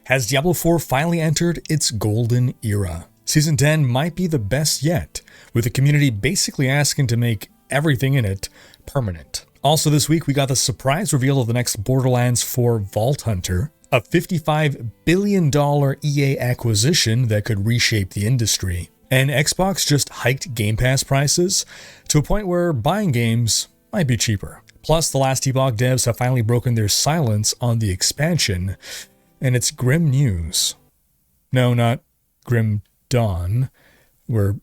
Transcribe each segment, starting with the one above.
Has Diablo 4 finally entered its golden era? Season 10 might be the best yet, with the community basically asking to make everything in it permanent. Also this week, we got the surprise reveal of the next Borderlands 4 Vault Hunter, a $55 billion EA acquisition that could reshape the industry. And Xbox just hiked Game Pass prices to a point where buying games might be cheaper. Plus, the last Epoch devs have finally broken their silence on the expansion, and it's grim news. No, not Grim Dawn. We're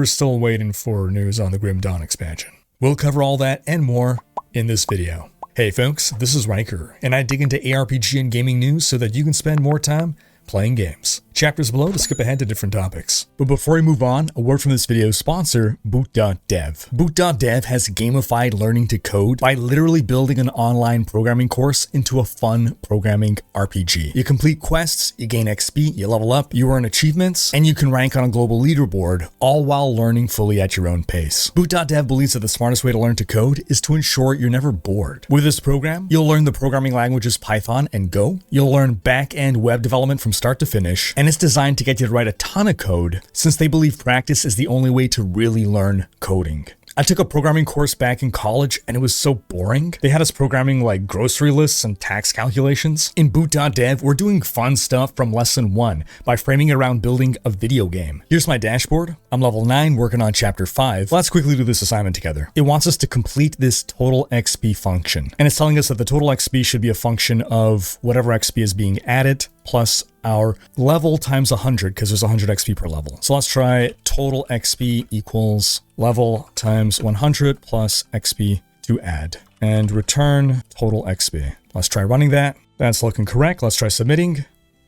still waiting for news on the Grim Dawn expansion. We'll cover all that and more in this video. Hey folks, this is Riker, and I dig into ARPG and gaming news so that you can spend more time playing games. Chapters below to skip ahead to different topics. But before we move on, a word from this video's sponsor, Boot.dev. Boot.dev has gamified learning to code by literally building an online programming course into a fun programming RPG. You complete quests, you gain XP, you level up, you earn achievements, and you can rank on a global leaderboard, all while learning fully at your own pace. Boot.dev believes that the smartest way to learn to code is to ensure you're never bored. With this program, you'll learn the programming languages Python and Go, you'll learn back-end web development from start to finish, and it's designed to get you to write a ton of code since they believe practice is the only way to really learn coding. I took a programming course back in college and it was so boring. They had us programming like grocery lists and tax calculations. In Boot.dev, we're doing fun stuff from lesson 1 by framing it around building a video game. Here's my dashboard. I'm level 9 working on chapter 5. Let's quickly do this assignment together. It wants us to complete this total XP function. And it's telling us that the total XP should be a function of whatever XP is being added plus our level times 100 because there's 100 XP per level. So let's try total XP equals level times 100 plus XP to add and return total XP. Let's try running that. That's looking correct. Let's try submitting.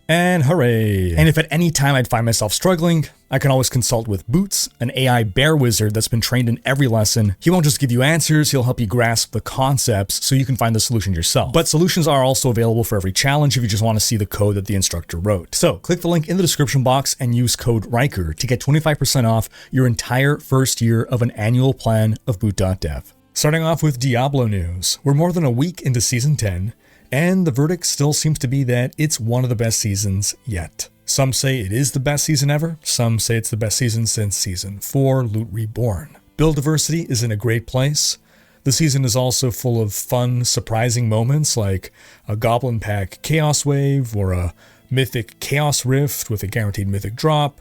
And hooray! And if at any time I'd find myself struggling, I can always consult with Boots, an AI bear wizard that's been trained in every lesson. He won't just give you answers, he'll help you grasp the concepts so you can find the solution yourself. But solutions are also available for every challenge if you just want to see the code that the instructor wrote. So click the link in the description box and use code Riker to get 25% off your entire first year of an annual plan of Boot.dev. Starting off with Diablo news. We're more than a week into Season 10, and the verdict still seems to be that it's one of the best seasons yet. Some say it is the best season ever, some say it's the best season since Season 4, Loot Reborn. Build diversity is in a great place. The season is also full of fun, surprising moments like a Goblin Pack Chaos Wave, or a Mythic Chaos Rift with a guaranteed Mythic drop,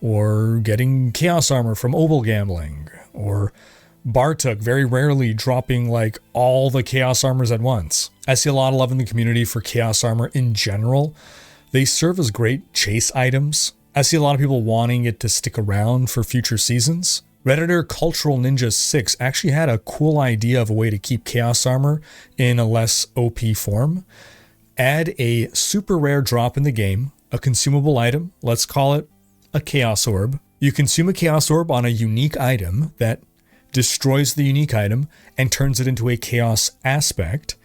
or getting Chaos Armor from Obel Gambling, or Bartuk very rarely dropping like all the Chaos Armors at once. I see a lot of love in the community for Chaos Armor in general. They serve as great chase items. I see a lot of people wanting it to stick around for future seasons. Redditor Cultural Ninja 6 actually had a cool idea of a way to keep Chaos Armor in a less OP form. Add a super rare drop in the game, a consumable item, let's call it a Chaos Orb. You consume a Chaos Orb on a unique item that destroys the unique item and turns it into a Chaos Aspect.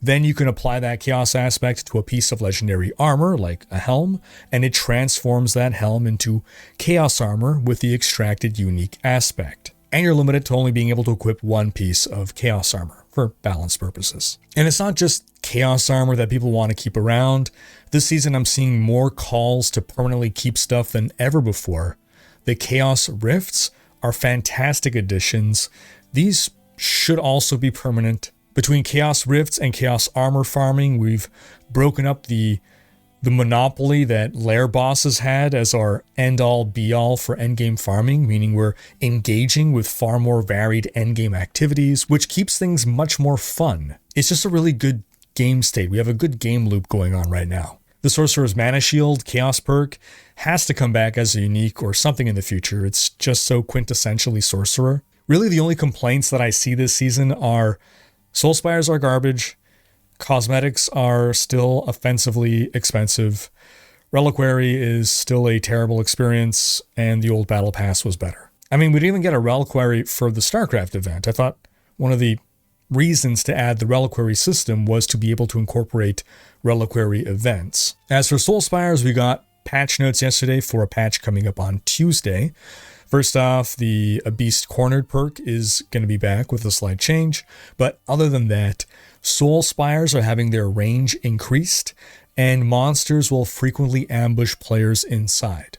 Then you can apply that Chaos Aspect to a piece of legendary armor, like a helm, and it transforms that helm into Chaos Armor with the extracted unique aspect. And you're limited to only being able to equip one piece of Chaos Armor for balance purposes. And it's not just Chaos Armor that people want to keep around. This season I'm seeing more calls to permanently keep stuff than ever before. The Chaos Rifts are fantastic additions. These should also be permanent. Between Chaos Rifts and Chaos Armor farming, we've broken up the monopoly that lair bosses had as our end-all be-all for endgame farming, meaning we're engaging with far more varied endgame activities, which keeps things much more fun. It's just a really good game state. We have a good game loop going on right now. The Sorcerer's Mana Shield Chaos perk has to come back as a unique or something in the future. It's just so quintessentially Sorcerer. Really, the only complaints that I see this season are Soul Spires are garbage, cosmetics are still offensively expensive, Reliquary is still a terrible experience, and the old Battle Pass was better. I mean, we didn't even get a Reliquary for the StarCraft event. I thought one of the reasons to add the Reliquary system was to be able to incorporate Reliquary events. As for Soul Spires, we got patch notes yesterday for a patch coming up on Tuesday. First off, the A Beast Cornered perk is going to be back with a slight change, but other than that, Soul Spires are having their range increased, and monsters will frequently ambush players inside.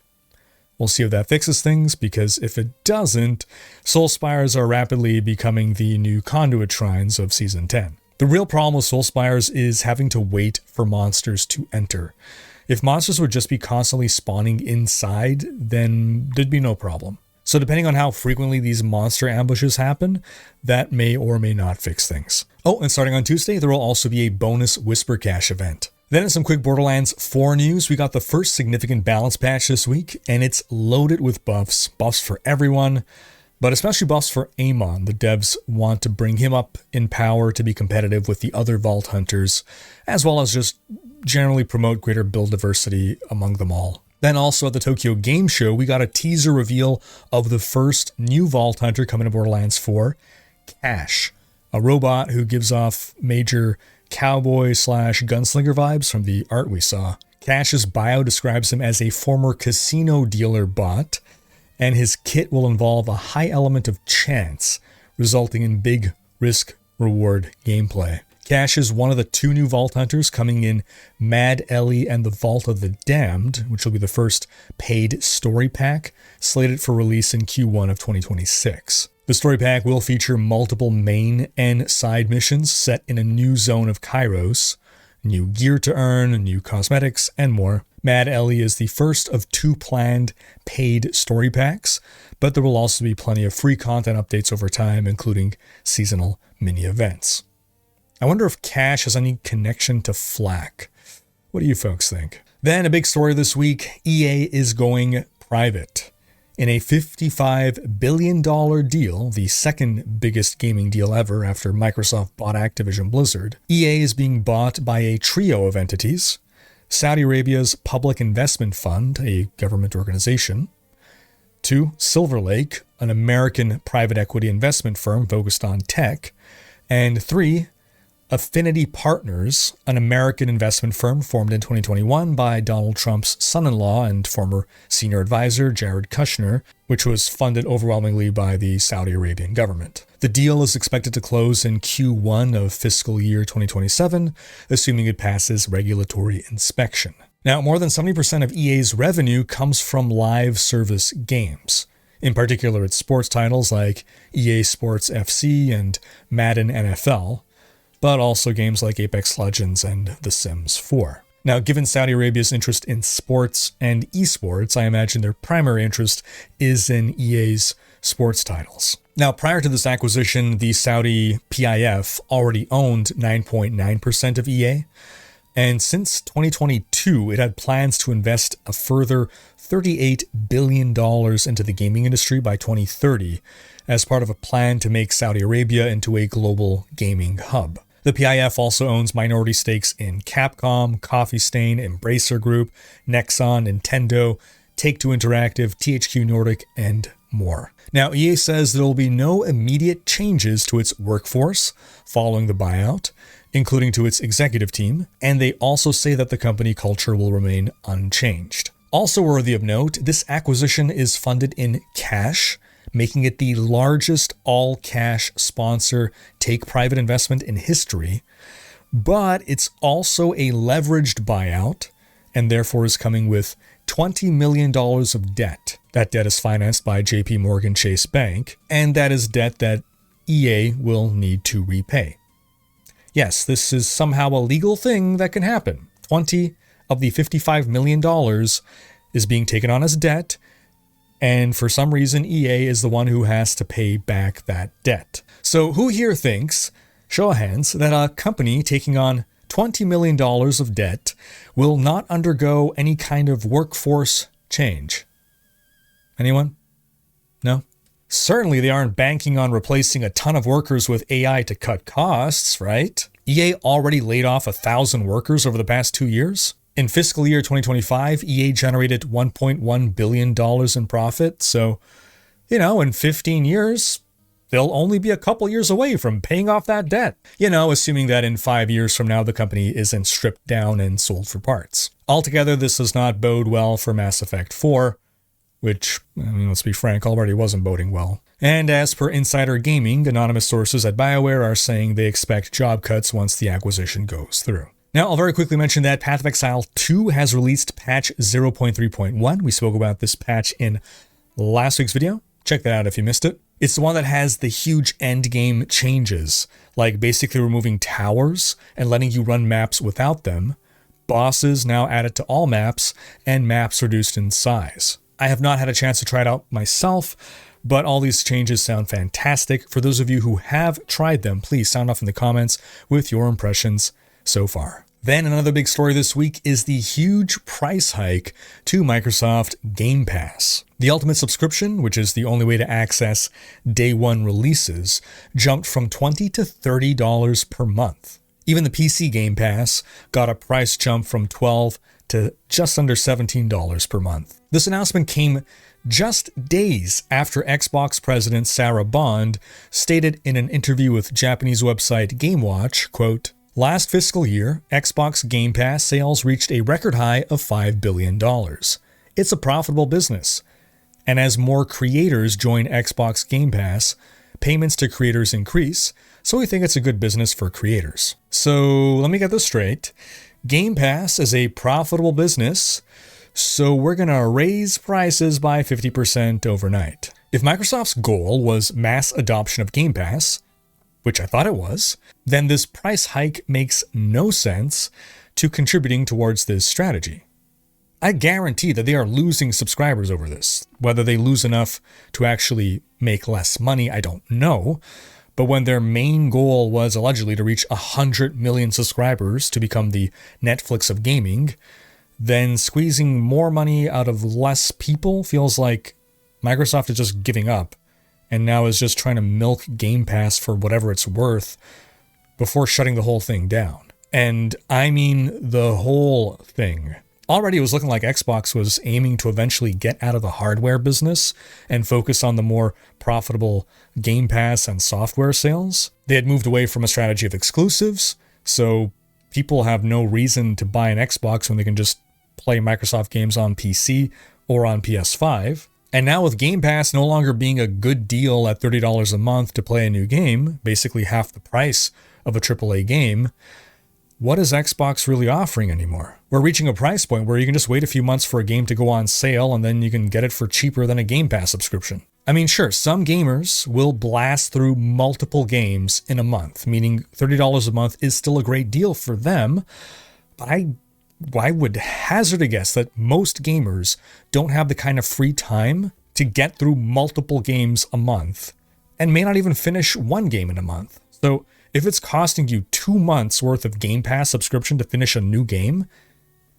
We'll see if that fixes things, because if it doesn't, Soul Spires are rapidly becoming the new conduit shrines of Season 10. The real problem with Soul Spires is having to wait for monsters to enter. If monsters would just be constantly spawning inside, then there'd be no problem. So depending on how frequently these monster ambushes happen, that may or may not fix things. Oh, and starting on Tuesday, there will also be a bonus Whisper Cache event. Then in some quick Borderlands 4 news, we got the first significant balance patch this week, and it's loaded with buffs. Buffs for everyone, but especially buffs for Amon. The devs want to bring him up in power to be competitive with the other Vault Hunters, as well as just generally promote greater build diversity among them all. Then also at the Tokyo Game Show, we got a teaser reveal of the first new Vault Hunter coming to Borderlands 4, Cash, a robot who gives off major cowboy/gunslinger vibes from the art we saw. Cash's bio describes him as a former casino dealer bot, and his kit will involve a high element of chance, resulting in big risk-reward gameplay. Cash is one of the 2 new Vault Hunters coming in Mad Ellie and the Vault of the Damned, which will be the first paid story pack, slated for release in Q1 of 2026. The story pack will feature multiple main and side missions set in a new zone of Kairos, new gear to earn, new cosmetics, and more. Mad Ellie is the first of 2 planned paid story packs, but there will also be plenty of free content updates over time, including seasonal mini-events. I wonder if Cash has any connection to Flak. What do you folks think? Then a big story this week, EA is going private. In a $55 billion deal, the second biggest gaming deal ever after Microsoft bought Activision Blizzard, EA is being bought by a trio of entities: Saudi Arabia's Public Investment Fund, a government organization; 2, Silver Lake, an American private equity investment firm focused on tech; and 3, Affinity Partners, an American investment firm formed in 2021 by Donald Trump's son-in-law and former senior advisor Jared Kushner, which was funded overwhelmingly by the Saudi Arabian government. The deal is expected to close in Q1 of fiscal year 2027, assuming it passes regulatory inspection. Now, more than 70% of EA's revenue comes from live service games. In particular, its sports titles like EA Sports FC and Madden NFL, but also games like Apex Legends and The Sims 4. Now, given Saudi Arabia's interest in sports and esports, I imagine their primary interest is in EA's sports titles. Now, prior to this acquisition, the Saudi PIF already owned 9.9% of EA, and since 2022, it had plans to invest a further $38 billion into the gaming industry by 2030 as part of a plan to make Saudi Arabia into a global gaming hub. The PIF also owns minority stakes in Capcom, Coffee Stain, Embracer Group, Nexon, Nintendo, Take-Two Interactive, THQ Nordic, and more. Now, EA says there will be no immediate changes to its workforce following the buyout, including to its executive team, and they also say that the company culture will remain unchanged. Also worthy of note, this acquisition is funded in cash, making it the largest all-cash sponsor take-private investment in history, but it's also a leveraged buyout, and therefore is coming with $20 million of debt. That debt is financed by JP Morgan Chase Bank, and that is debt that EA will need to repay. Yes, this is somehow a legal thing that can happen. 20 of the $55 million is being taken on as debt, and for some reason, EA is the one who has to pay back that debt. So who here thinks, show of hands, that a company taking on $20 million of debt will not undergo any kind of workforce change? Anyone? No? Certainly they aren't banking on replacing a ton of workers with AI to cut costs, right? EA already laid off 1,000 workers over the past 2 years. In fiscal year 2025, EA generated $1.1 billion in profit, so, in 15 years, they'll only be a couple years away from paying off that debt. Assuming that in 5 years from now, the company isn't stripped down and sold for parts. Altogether, this does not bode well for Mass Effect 4, which, let's be frank, already wasn't boding well. And as per Insider Gaming, anonymous sources at BioWare are saying they expect job cuts once the acquisition goes through. Now, I'll very quickly mention that Path of Exile 2 has released patch 0.3.1. We spoke about this patch in last week's video. Check that out if you missed it. It's the one that has the huge endgame changes, like basically removing towers and letting you run maps without them, bosses now added to all maps, and maps reduced in size. I have not had a chance to try it out myself, but all these changes sound fantastic. For those of you who have tried them, please sound off in the comments with your impressions so far. Then another big story this week is the huge price hike to Microsoft Game Pass. The Ultimate subscription, which is the only way to access day one releases, jumped from $20 to $30 per month. Even the PC Game Pass got a price jump from $12 to just under $17 per month. This announcement came just days after Xbox president Sarah Bond stated in an interview with Japanese website GameWatch, quote, "Last fiscal year, Xbox Game Pass sales reached a record high of $5 billion. It's a profitable business. And as more creators join Xbox Game Pass, payments to creators increase, so we think it's a good business for creators." So let me get this straight. Game Pass is a profitable business, so we're going to raise prices by 50% overnight. If Microsoft's goal was mass adoption of Game Pass, which I thought it was, then this price hike makes no sense to contributing towards this strategy. I guarantee that they are losing subscribers over this. Whether they lose enough to actually make less money, I don't know. But when their main goal was allegedly to reach 100 million subscribers to become the Netflix of gaming, then squeezing more money out of less people feels like Microsoft is just giving up and now is just trying to milk Game Pass for whatever it's worth before shutting the whole thing down. And I mean the whole thing. Already it was looking like Xbox was aiming to eventually get out of the hardware business and focus on the more profitable Game Pass and software sales. They had moved away from a strategy of exclusives, so people have no reason to buy an Xbox when they can just play Microsoft games on PC or on PS5. And now with Game Pass no longer being a good deal at $30 a month to play a new game, basically half the price of a AAA game, what is Xbox really offering anymore? We're reaching a price point where you can just wait a few months for a game to go on sale and then you can get it for cheaper than a Game Pass subscription. I mean, sure, some gamers will blast through multiple games in a month, meaning $30 a month is still a great deal for them, but I would hazard a guess that most gamers don't have the kind of free time to get through multiple games a month and may not even finish one game in a month. So if it's costing you 2 months worth of Game Pass subscription to finish a new game,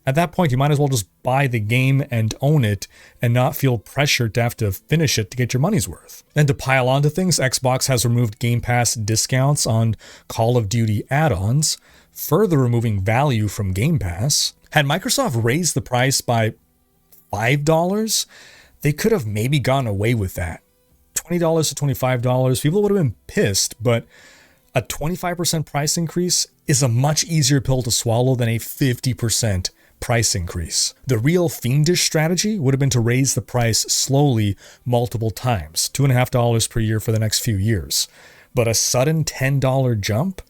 at that point you might as well just buy the game and own it and not feel pressured to have to finish it to get your money's worth. And to pile onto things, Xbox has removed Game Pass discounts on Call of Duty add-ons, further removing value from Game Pass. Had Microsoft raised the price by $5, they could have maybe gotten away with that. $20 to $25, people would have been pissed, but a 25% price increase is a much easier pill to swallow than a 50% price increase. The real fiendish strategy would have been to raise the price slowly multiple times, $2.50 per year for the next few years. But a sudden $10 jump?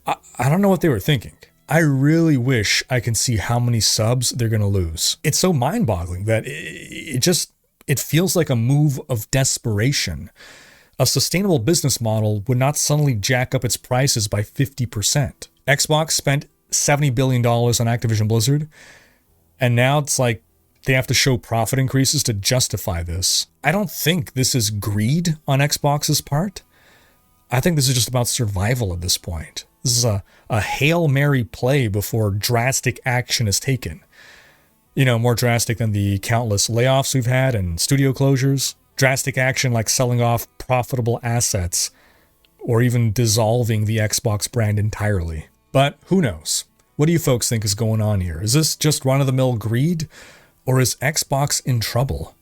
I don't know what they were thinking. I really wish I can see how many subs they're going to lose. It's so mind-boggling that it feels like a move of desperation. A sustainable business model would not suddenly jack up its prices by 50%. Xbox spent $70 billion on Activision Blizzard, and now it's like they have to show profit increases to justify this. I don't think this is greed on Xbox's part. I think this is just about survival at this point. This is a Hail Mary play before drastic action is taken. You know, more drastic than the countless layoffs we've had and studio closures. Drastic action like selling off profitable assets or even dissolving the Xbox brand entirely. But who knows? What do you folks think is going on here? Is this just run-of-the-mill greed, or is Xbox in trouble?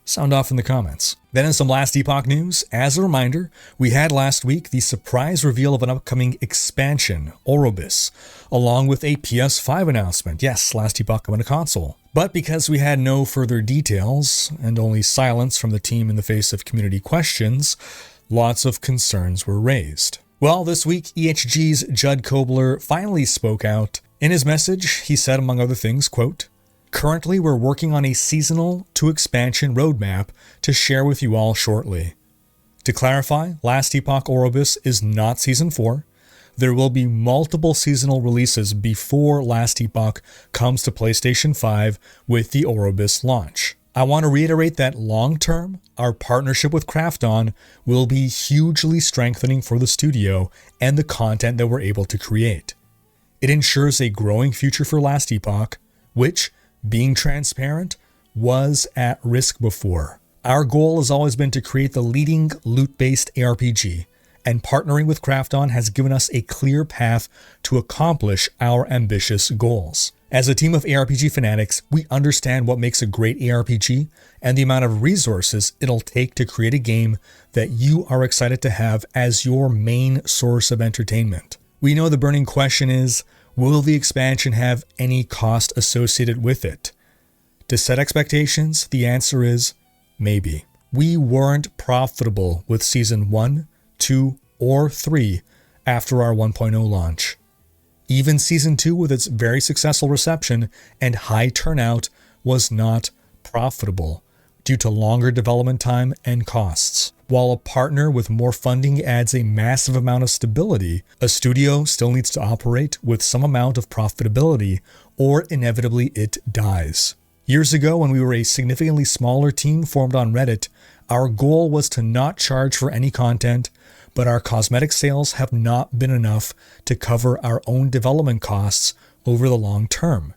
Sound off in the comments. Then in some Last Epoch news, as a reminder, we had last week the surprise reveal of an upcoming expansion, Orobis, along with a PS5 announcement. Yes, Last Epoch coming to console. But because we had no further details, and only silence from the team in the face of community questions, lots of concerns were raised. Well, this week, EHG's Judd Kobler finally spoke out In his message, he said, among other things, quote, "Currently, we're working on a seasonal to expansion roadmap to share with you all shortly. To clarify, Last Epoch Oribus is not Season 4. There will be multiple seasonal releases before Last Epoch comes to PlayStation 5 with the Oribus launch. I want to reiterate that long-term, our partnership with Krafton will be hugely strengthening for the studio and the content that we're able to create. It ensures a growing future for Last Epoch, which, being transparent, was at risk before. Our goal has always been to create the leading loot-based ARPG, and partnering with Krafton has given us a clear path to accomplish our ambitious goals. As a team of ARPG fanatics, we understand what makes a great ARPG and the amount of resources it'll take to create a game that you are excited to have as your main source of entertainment. We know the burning question is, will the expansion have any cost associated with it? To set expectations, the answer is maybe. We weren't profitable with Season 1, 2, or 3 after our 1.0 launch. Even Season 2, with its very successful reception and high turnout, was not profitable due to longer development time and costs. While a partner with more funding adds a massive amount of stability, a studio still needs to operate with some amount of profitability, or inevitably it dies. Years ago, when we were a significantly smaller team formed on Reddit, our goal was to not charge for any content, but our cosmetic sales have not been enough to cover our own development costs over the long term.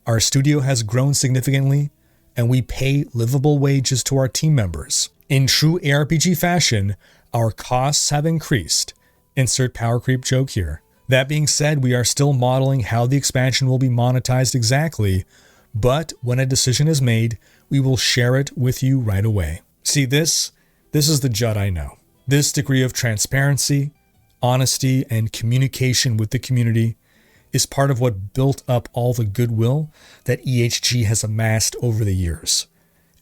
Our studio has grown significantly, and we pay livable wages to our team members. In true ARPG fashion, our costs have increased. Insert power creep joke here. That being said, we are still modeling how the expansion will be monetized exactly, but when a decision is made, we will share it with you right away. See, this is the Judd I know. This degree of transparency, honesty, and communication with the community is part of what built up all the goodwill that EHG has amassed over the years.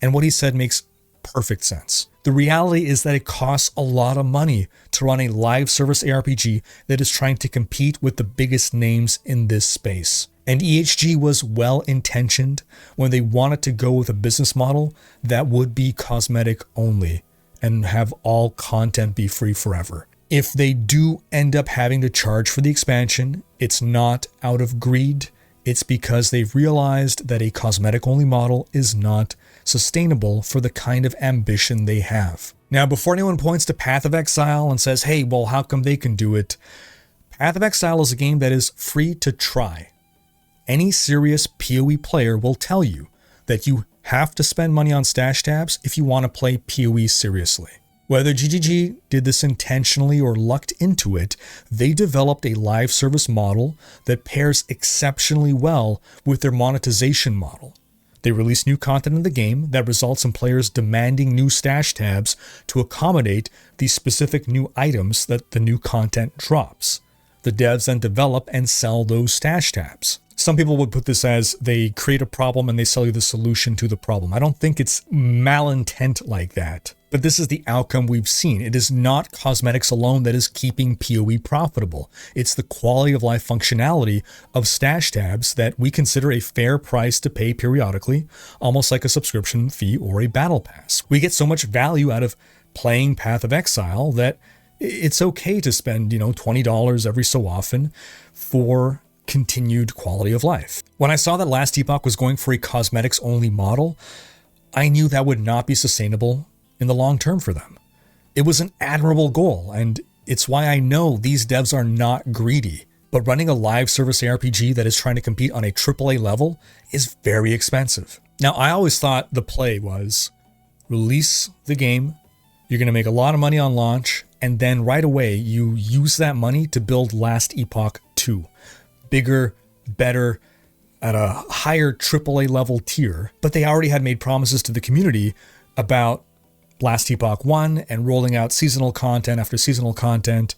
And what he said makes perfect sense. The reality is that it costs a lot of money to run a live service ARPG that is trying to compete with the biggest names in this space. And EHG was well-intentioned when they wanted to go with a business model that would be cosmetic only and have all content be free forever. If they do end up having to charge for the expansion, it's not out of greed. It's because they've realized that a cosmetic-only model is not sustainable for the kind of ambition they have. Now, before anyone points to Path of Exile and says, hey, well, how come they can do it? Path of Exile is a game that is free to try. Any serious PoE player will tell you that you have to spend money on stash tabs if you want to play PoE seriously. Whether GGG did this intentionally or lucked into it, they developed a live service model that pairs exceptionally well with their monetization model. They release new content in the game that results in players demanding new stash tabs to accommodate the specific new items that the new content drops. The devs then develop and sell those stash tabs. Some people would put this as they create a problem and they sell you the solution to the problem. I don't think it's malintent like that. But this is the outcome we've seen. It is not cosmetics alone that is keeping PoE profitable. It's the quality of life functionality of stash tabs that we consider a fair price to pay periodically, almost like a subscription fee or a battle pass. We get so much value out of playing Path of Exile that it's okay to spend, $20 every so often for continued quality of life. When I saw that Last Epoch was going for a cosmetics-only model, I knew that would not be sustainable in the long term for them. It was an admirable goal, and it's why I know these devs are not greedy. But running a live service ARPG that is trying to compete on a AAA level is very expensive. Now, I always thought the play was release the game, you're going to make a lot of money on launch, and then right away you use that money to build Last Epoch 2. Bigger, better, at a higher AAA level tier, but they already had made promises to the community about Last Epoch 1 and rolling out seasonal content after seasonal content,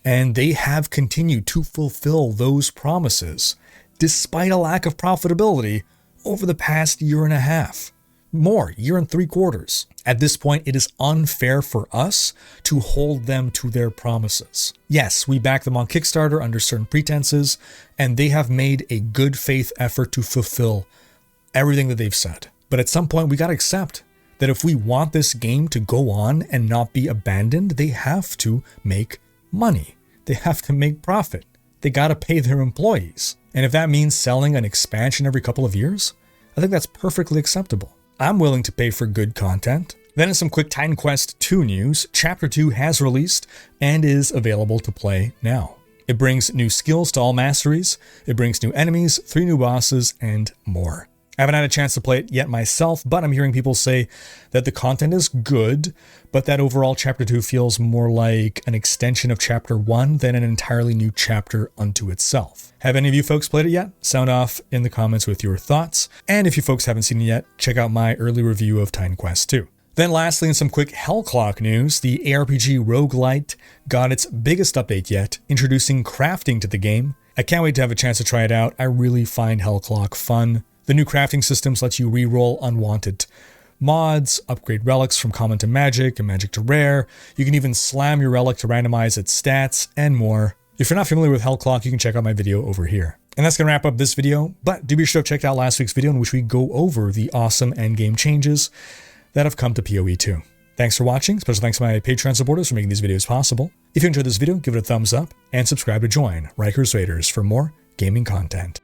and they have continued to fulfill those promises despite a lack of profitability over the past year and a half. more, year and 3/4. At this point, it is unfair for us to hold them to their promises. Yes, we back them on Kickstarter under certain pretenses, and they have made a good faith effort to fulfill everything that they've said. But at some point, we got to accept that if we want this game to go on and not be abandoned, they have to make money. They have to make profit. They got to pay their employees. And if that means selling an expansion every couple of years, I think that's perfectly acceptable. I'm willing to pay for good content. Then in some quick Titan Quest 2 news, Chapter 2 has released and is available to play now. It brings new skills to all masteries, it brings new enemies, 3 new bosses, and more. I haven't had a chance to play it yet myself, but I'm hearing people say that the content is good, but that overall Chapter 2 feels more like an extension of Chapter 1 than an entirely new chapter unto itself. Have any of you folks played it yet? Sound off in the comments with your thoughts. And if you folks haven't seen it yet, check out my early review of Titan Quest 2. Then lastly, in some quick Hellclock news, the ARPG roguelite got its biggest update yet, introducing crafting to the game. I can't wait to have a chance to try it out. I really find Hellclock fun. The new crafting systems lets you reroll unwanted mods, upgrade relics from common to magic and magic to rare. You can even slam your relic to randomize its stats and more. If you're not familiar with Hellclock, you can check out my video over here. And that's going to wrap up this video, but do be sure to check out last week's video in which we go over the awesome endgame changes that have come to PoE2. Thanks for watching. Special thanks to my Patreon supporters for making these videos possible. If you enjoyed this video, give it a thumbs up and subscribe to join Riker's Raiders for more gaming content.